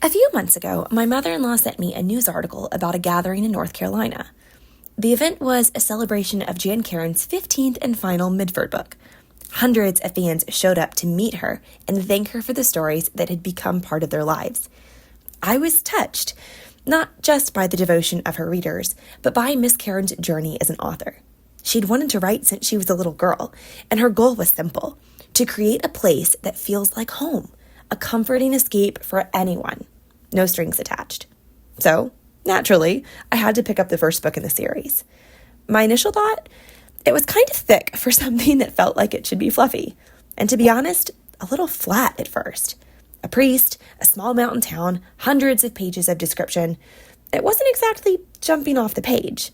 A few months ago, my mother-in-law sent me a news article about a gathering in North Carolina. The event was a celebration of Jan Karon's 15th and final Mitford book. Hundreds of fans showed up to meet her and thank her for the stories that had become part of their lives. I was touched, not just by the devotion of her readers, but by Miss Karon's journey as an author. She'd wanted to write since she was a little girl, and her goal was simple: to create a place that feels like home, a comforting escape for anyone, no strings attached. So, naturally, I had to pick up the first book in the series. My initial thought? It was kind of thick for something that felt like it should be fluffy, and to be honest, a little flat at first. A priest, a small mountain town, hundreds of pages of description. It wasn't exactly jumping off the page.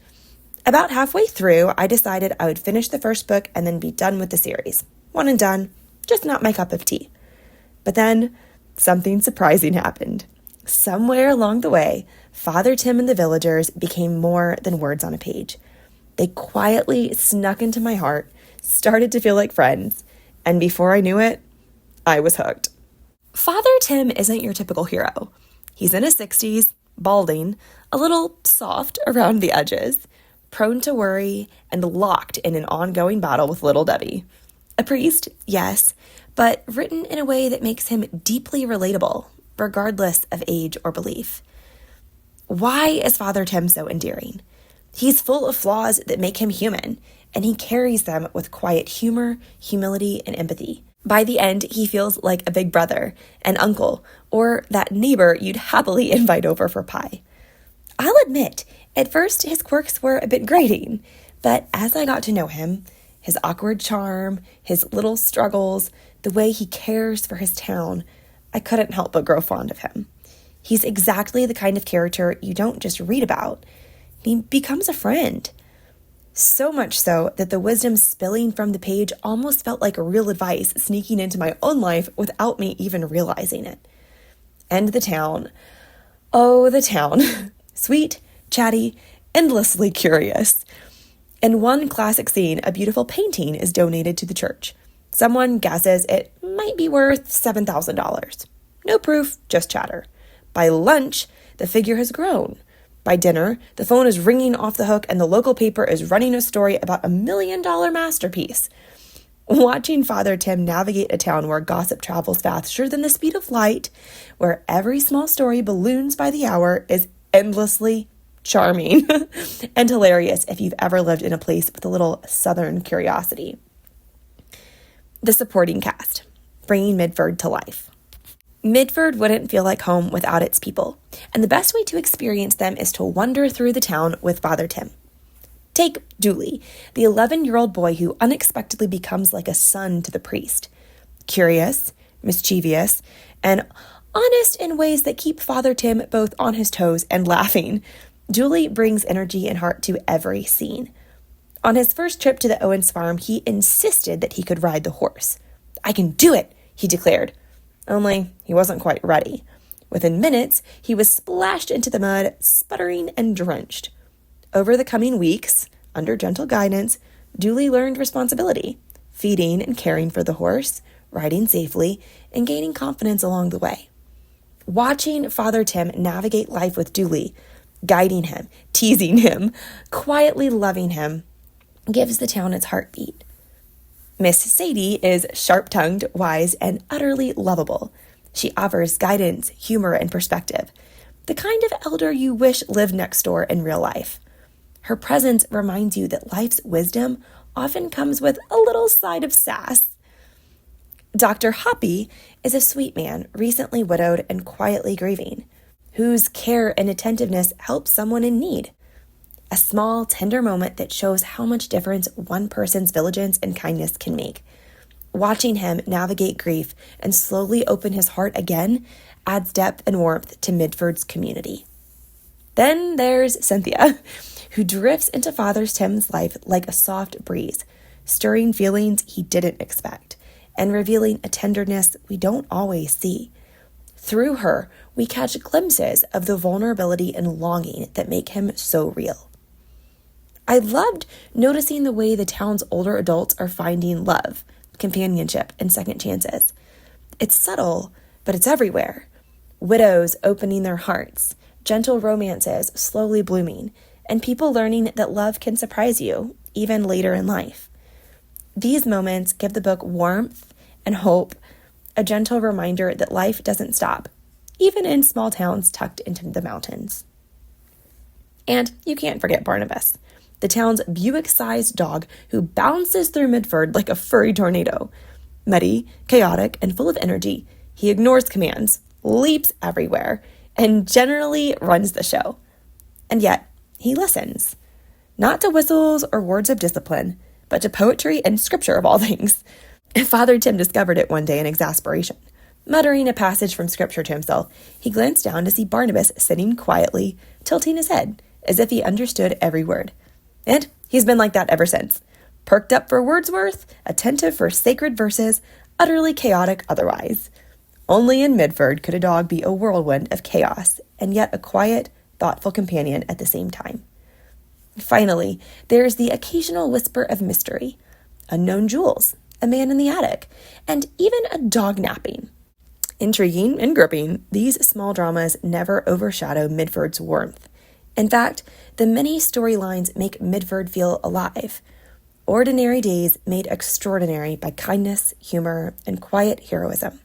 About halfway through, I decided I would finish the first book and then be done with the series. One and done, just not my cup of tea. But then, something surprising happened. Somewhere along the way, Father Tim and the villagers became more than words on a page. They quietly snuck into my heart, started to feel like friends, and before I knew it, I was hooked. Father Tim isn't your typical hero. He's in his 60s, balding, a little soft around the edges, prone to worry, and locked in an ongoing battle with little Debbie. A priest, yes, but written in a way that makes him deeply relatable, regardless of age or belief. Why is Father Tim so endearing? He's full of flaws that make him human, and he carries them with quiet humor, humility, and empathy. By the end, he feels like a big brother, an uncle, or that neighbor you'd happily invite over for pie. I'll admit, at first his quirks were a bit grating, but as I got to know him, his awkward charm, his little struggles, the way he cares for his town, I couldn't help but grow fond of him. He's exactly the kind of character you don't just read about. He becomes a friend. So much so that the wisdom spilling from the page almost felt like real advice sneaking into my own life without me even realizing it. And the town. Oh, the town. Sweet, chatty, endlessly curious. In one classic scene, a beautiful painting is donated to the church. Someone guesses it might be worth $7,000. No proof, just chatter. By lunch, the figure has grown. By dinner, the phone is ringing off the hook and the local paper is running a story about $1 million masterpiece. Watching Father Tim navigate a town where gossip travels faster than the speed of light, where every small story balloons by the hour, is endlessly charming and hilarious if you've ever lived in a place with a little southern curiosity. The supporting cast, bringing Mitford to life. Mitford wouldn't feel like home without its people, and the best way to experience them is to wander through the town with Father Tim. Take Dooley, the 11-year-old boy who unexpectedly becomes like a son to the priest. Curious, mischievous, and honest in ways that keep Father Tim both on his toes and laughing, Dooley brings energy and heart to every scene. On his first trip to the Owens farm, he insisted that he could ride the horse. "I can do it," he declared. Only he wasn't quite ready. Within minutes, he was splashed into the mud, sputtering and drenched. Over the coming weeks, under gentle guidance, Dooley learned responsibility, feeding and caring for the horse, riding safely, and gaining confidence along the way. Watching Father Tim navigate life with Dooley, guiding him, teasing him, quietly loving him, gives the town its heartbeat. Miss Sadie is sharp-tongued, wise, and utterly lovable. She offers guidance, humor, and perspective, the kind of elder you wish lived next door in real life. Her presence reminds you that life's wisdom often comes with a little side of sass. Dr. Hoppy is a sweet man, recently widowed and quietly grieving, whose care and attentiveness help someone in need. A small, tender moment that shows how much difference one person's diligence and kindness can make. Watching him navigate grief and slowly open his heart again adds depth and warmth to Mitford's community. Then there's Cynthia, who drifts into Father Tim's life like a soft breeze, stirring feelings he didn't expect, and revealing a tenderness we don't always see. Through her, we catch glimpses of the vulnerability and longing that make him so real. I loved noticing the way the town's older adults are finding love, companionship, and second chances. It's subtle, but it's everywhere. widows opening their hearts, gentle romances slowly blooming, and people learning that love can surprise you, even later in life. These moments give the book warmth and hope, a gentle reminder that life doesn't stop, even in small towns tucked into the mountains. And you can't forget Barnabas, the town's Buick-sized dog who bounces through Mitford like a furry tornado. Muddy, chaotic, and full of energy, he ignores commands, leaps everywhere, and generally runs the show. And yet, he listens. Not to whistles or words of discipline, but to poetry and scripture of all things. Father Tim discovered it one day in exasperation. Muttering a passage from scripture to himself, he glanced down to see Barnabas sitting quietly, tilting his head, as if he understood every word. And he's been like that ever since. Perked up for Wordsworth, attentive for sacred verses, utterly chaotic otherwise. Only in Mitford could a dog be a whirlwind of chaos, and yet a quiet, thoughtful companion at the same time. Finally, there is the occasional whisper of mystery. Unknown jewels, a man in the attic, and even a dog napping. Intriguing and gripping, these small dramas never overshadow Mitford's warmth. In fact, the many storylines make Mitford feel alive. Ordinary days made extraordinary by kindness, humor, and quiet heroism.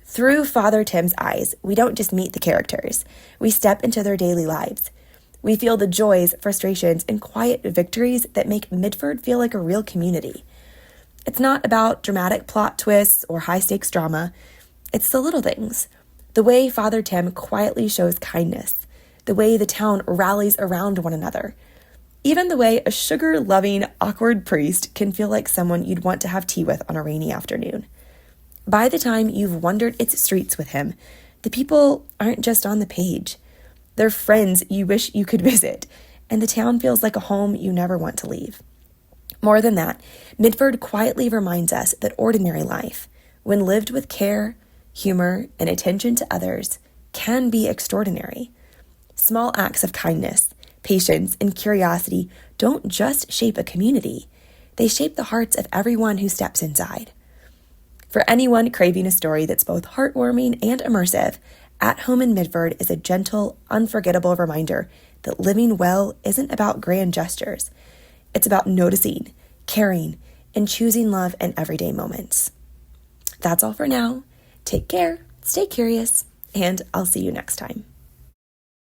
Through Father Tim's eyes, we don't just meet the characters. We step into their daily lives. We feel the joys, frustrations, and quiet victories that make Mitford feel like a real community. It's not about dramatic plot twists or high-stakes drama. It's the little things. The way Father Tim quietly shows kindness. The way the town rallies around one another. Even the way a sugar-loving, awkward priest can feel like someone you'd want to have tea with on a rainy afternoon. By the time you've wandered its streets with him, the people aren't just on the page. They're friends you wish you could visit, and the town feels like a home you never want to leave. More than that, Mitford quietly reminds us that ordinary life, when lived with care, humor, and attention to others, can be extraordinary. Small acts of kindness, patience, and curiosity don't just shape a community. They shape the hearts of everyone who steps inside. For anyone craving a story that's both heartwarming and immersive, At Home in Mitford is a gentle, unforgettable reminder that living well isn't about grand gestures. It's about noticing, caring, and choosing love in everyday moments. That's all for now. Take care, stay curious, and I'll see you next time.